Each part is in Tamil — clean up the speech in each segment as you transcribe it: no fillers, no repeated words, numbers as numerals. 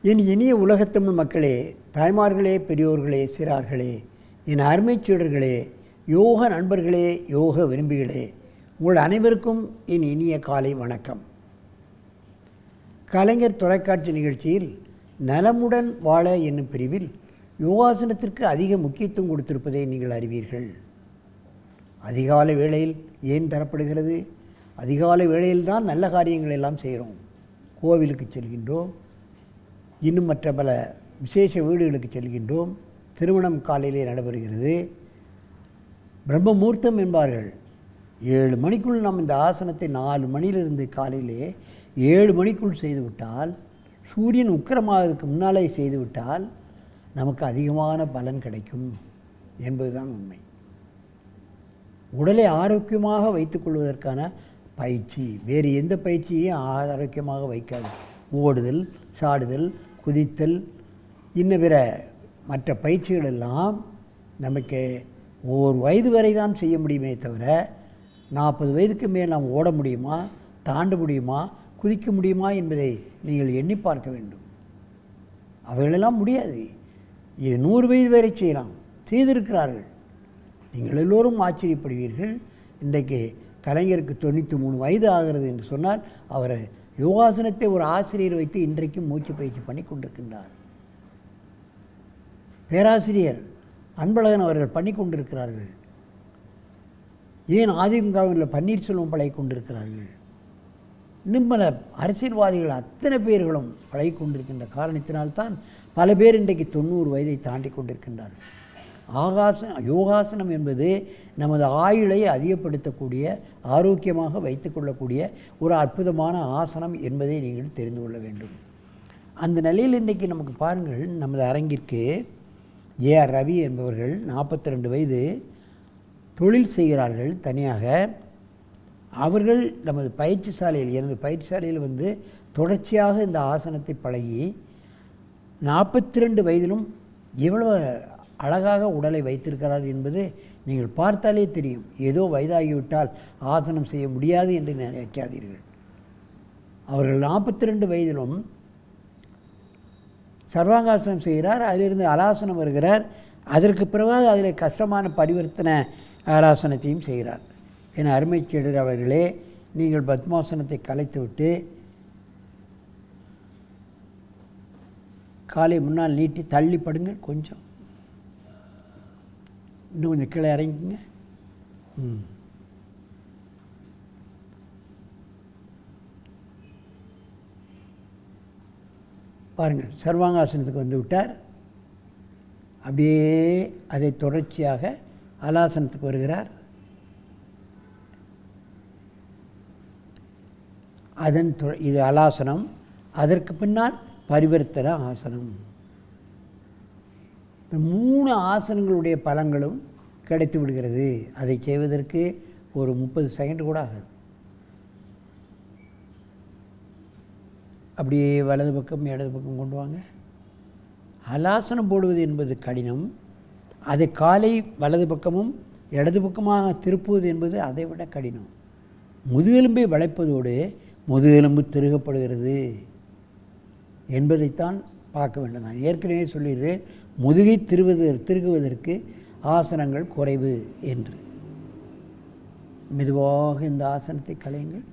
என் இனிய உலகத்தமிழ் மக்களே, தாய்மார்களே, பெரியோர்களே, சிறார்களே, என் அருமைச் சீடர்களே, யோக நண்பர்களே, யோக விரும்பிகளே, உங்கள் அனைவருக்கும் என் இனிய காலை வணக்கம். கலைஞர் தொலைக்காட்சி நிகழ்ச்சியில் நலமுடன் வாழ என்னும் பிரிவில் யோகாசனத்திற்கு அதிக முக்கியத்துவம் கொடுத்திருப்பதை நீங்கள் அறிவீர்கள். அதிகாலை வேளையில் ஏன் தரப்படுகிறது? அதிகாலை வேளையில்தான் நல்ல காரியங்கள் எல்லாம் செய்கிறோம். கோவிலுக்கு செல்கின்றோம், இன்னும் மற்ற பல விசேஷ வீடுகளுக்கு செல்கின்றோம். திருமணம் காலையிலே நடைபெறுகிறது. பிரம்ம முகூர்த்தம் என்பார்கள். 7 மணிக்குள் நாம் இந்த ஆசனத்தை 4 மணியிலிருந்து காலையிலே 7 மணிக்குள் செய்துவிட்டால், சூரியன் உக்கிரமாவதற்கு முன்னாலே செய்துவிட்டால் நமக்கு அதிகமான பலன் கிடைக்கும் என்பதுதான் உண்மை. உடலை ஆரோக்கியமாக வைத்துக்கொள்வதற்கான பயிற்சி வேறு எந்த பயிற்சியையும் ஆரோக்கியமாக வைக்காது. ஓடுதல், சாடுதல், குதித்தல், இன்னும் பிற மற்ற பயிற்சிகள் எல்லாம் நமக்கு ஒவ்வொரு வயது வரை தான் செய்ய முடியுமே தவிர 40 வயதுக்கு மேல் நாம் ஓட முடியுமா, தாண்ட முடியுமா, குதிக்க முடியுமா என்பதை நீங்கள் எண்ணி பார்க்க வேண்டும். அவைகளெல்லாம் முடியாது. இது 100 வயது வரை செய்யலாம், செய்திருக்கிறார்கள். நீங்கள் எல்லோரும் ஆச்சரியப்படுவீர்கள். இன்றைக்கு கலைஞருக்கு 93 வயது ஆகிறது என்று சொன்னால் அவர் யோகாசனத்தை ஒரு ஆசிரியர் வைத்து இன்றைக்கும் மூச்சு பயிற்சி பண்ணி கொண்டிருக்கின்றார். பேராசிரியர் அன்பழகன் அவர்கள் பண்ணி கொண்டிருக்கிறார்கள். ஏன் அதிமுகவில் பன்னீர்செல்வம் பழகி கொண்டிருக்கிறார்கள். இன்னும் பல அரசியல்வாதிகள் அத்தனை பேர்களும் பழகி கொண்டிருக்கின்ற காரணத்தினால்தான் பல பேர் இன்றைக்கு 90 வயதை தாண்டி கொண்டிருக்கின்றார்கள். யோகாசனம் என்பது நமது ஆயுளை அதிகப்படுத்தக்கூடிய, ஆரோக்கியமாக வைத்துக்கொள்ளக்கூடிய ஒரு அற்புதமான ஆசனம் என்பதை நீங்கள் தெரிந்து கொள்ள வேண்டும். அந்த நிலையில் இன்றைக்கி நமக்கு பாருங்கள், நமது அரங்கிற்கு ஜே.ஆர். ரவி என்பவர்கள் 42 வயது தொழில் செய்கிறார்கள் தனியாக. அவர்கள் நமது பயிற்சி சாலையில், எனது பயிற்சி சாலையில் தொடர்ச்சியாக இந்த ஆசனத்தை பழகி 42 வயதிலும் எவ்வளவு அழகாக உடலை வைத்திருக்கிறார் என்பது நீங்கள் பார்த்தாலே தெரியும். ஏதோ வயதாகிவிட்டால் ஆசனம் செய்ய முடியாது என்று நினைக்காதீர்கள். அவர்கள் 42 வயதிலும் சர்வாங்காசனம் செய்கிறார். அதிலிருந்து அலாசனம் வருகிறார். அதற்கு பிறகு அதில் கஷ்டமான பரிவர்த்தனை அலாசனத்தையும் செய்கிறார். என் அருமைச் சீடர் அவர்களே, நீங்கள் பத்மாசனத்தை கலைத்துவிட்டு காலை முன்னால் நீட்டி தள்ளி படுங்கள். கொஞ்சம் இன்னும் கொஞ்சம் கீழே இறங்கிங்க. பாருங்கள், சர்வாங்காசனத்துக்கு வந்து விட்டார். அப்படியே அதை தொடர்ச்சியாக அலாசனத்துக்கு வருகிறார். இது அலாசனம். அதற்கு பின்னால் பரிவர்த்தன ஆசனம். இந்த 3 ஆசனங்களுடைய பலன்களும் கிடைத்து விடுகிறது. அதை செய்வதற்கு ஒரு 30 செகண்ட் கூட ஆகாது. அப்படியே வலது பக்கம் இடது பக்கம் கொண்டு வாங்க. ஹலாசனம் போடுவது என்பது கடினம். அதை காலை வலது பக்கமும் இடது பக்கமாக திருப்புவது என்பது அதை விட கடினம். முதுகெலும்பை வளைப்பதோடு முதுகெலும்பு திருகப்படுகிறது என்பதைத்தான் பார்க்க வேண்டும். நான் ஏற்கனவே சொல்லிடுறேன், முதுகை திருகுவதற்கு ஆசனங்கள் குறைவு என்று. மெதுவாக இந்த ஆசனத்தை கலையுங்கள்.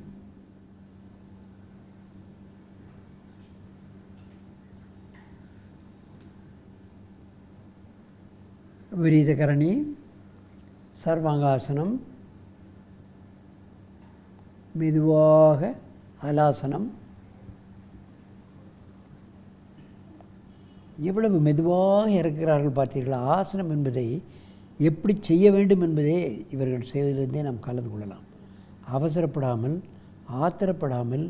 விரீதகரணி, சர்வாங்காசனம், மெதுவாக ஹலாசனம். எவ்வளவு மெதுவாக இறக்கிறார்கள் பார்த்தீர்களா? ஆசனம் என்பதை எப்படி செய்ய வேண்டும் என்பதே இவர்கள் செய்வதிலிருந்தே நாம் கலந்து கொள்ளலாம். அவசரப்படாமல், ஆத்திரப்படாமல்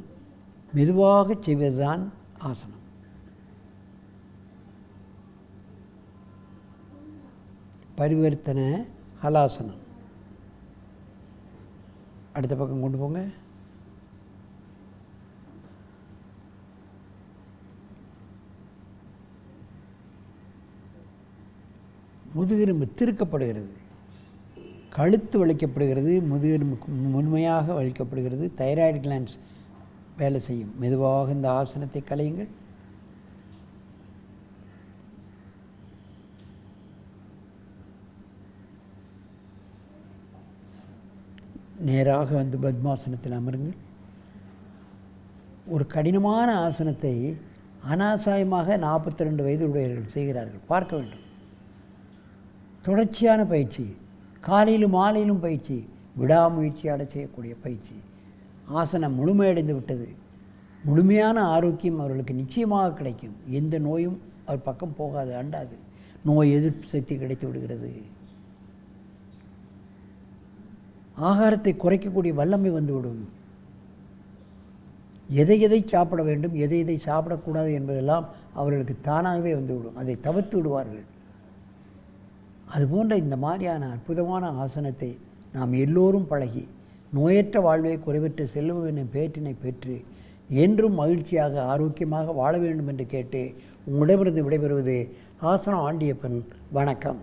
மெதுவாக செய்வதுதான் ஆசனம். பரிவர்த்தன ஹலாசனம். அடுத்த பக்கம் கொண்டு போங்க. முதுகெலும்பு திருக்கப்படுகிறது, கழுத்து வலிக்கப்படுகிறது, முதுகெலும்பு முழுமையாக வலிக்கப்படுகிறது, தைராய்டு கிளான்ஸ் வேலை செய்யும். மெதுவாக இந்த ஆசனத்தை கலையுங்கள். நேராக வந்து பத்மாசனத்தில் அமருங்கள். ஒரு கடினமான ஆசனத்தை அனாசாயமாக 42 வயதுடையவர்கள் செய்கிறார்கள், பார்க்க வேண்டும். தொடர்ச்சியான பயிற்சி, காலையிலும் மாலையிலும் பயிற்சி, விடாமுயற்சியாட செய்யக்கூடிய பயிற்சி. ஆசனம் முழுமையடைந்து விட்டது. முழுமையான ஆரோக்கியம் அவர்களுக்கு நிச்சயமாக கிடைக்கும். எந்த நோயும் அவர் பக்கம் போகாது, அண்டாது. நோய் எதிர்ப்பு சக்தி கிடைத்து விடுகிறது. ஆகாரத்தை குறைக்கக்கூடிய வல்லமை வந்துவிடும். எதை எதை சாப்பிட வேண்டும், எதை எதை சாப்பிடக்கூடாது என்பதெல்லாம் அவர்களுக்கு தானாகவே வந்துவிடும். அதை தவிர்த்து விடுவார்கள். அதுபோன்ற இந்த மாதிரியான அற்புதமான ஆசனத்தை நாம் எல்லோரும் பழகி நோயற்ற வாழ்வை குறைவற்ற செல்வம் என்னும் பேற்றினை பெற்று என்றும் மகிழ்ச்சியாக ஆரோக்கியமாக வாழ வேண்டும் என்று கேட்டு உங்களிடமிருந்து விடைபெறுவது ஆசனம் ஆண்டியப்பன். வணக்கம்.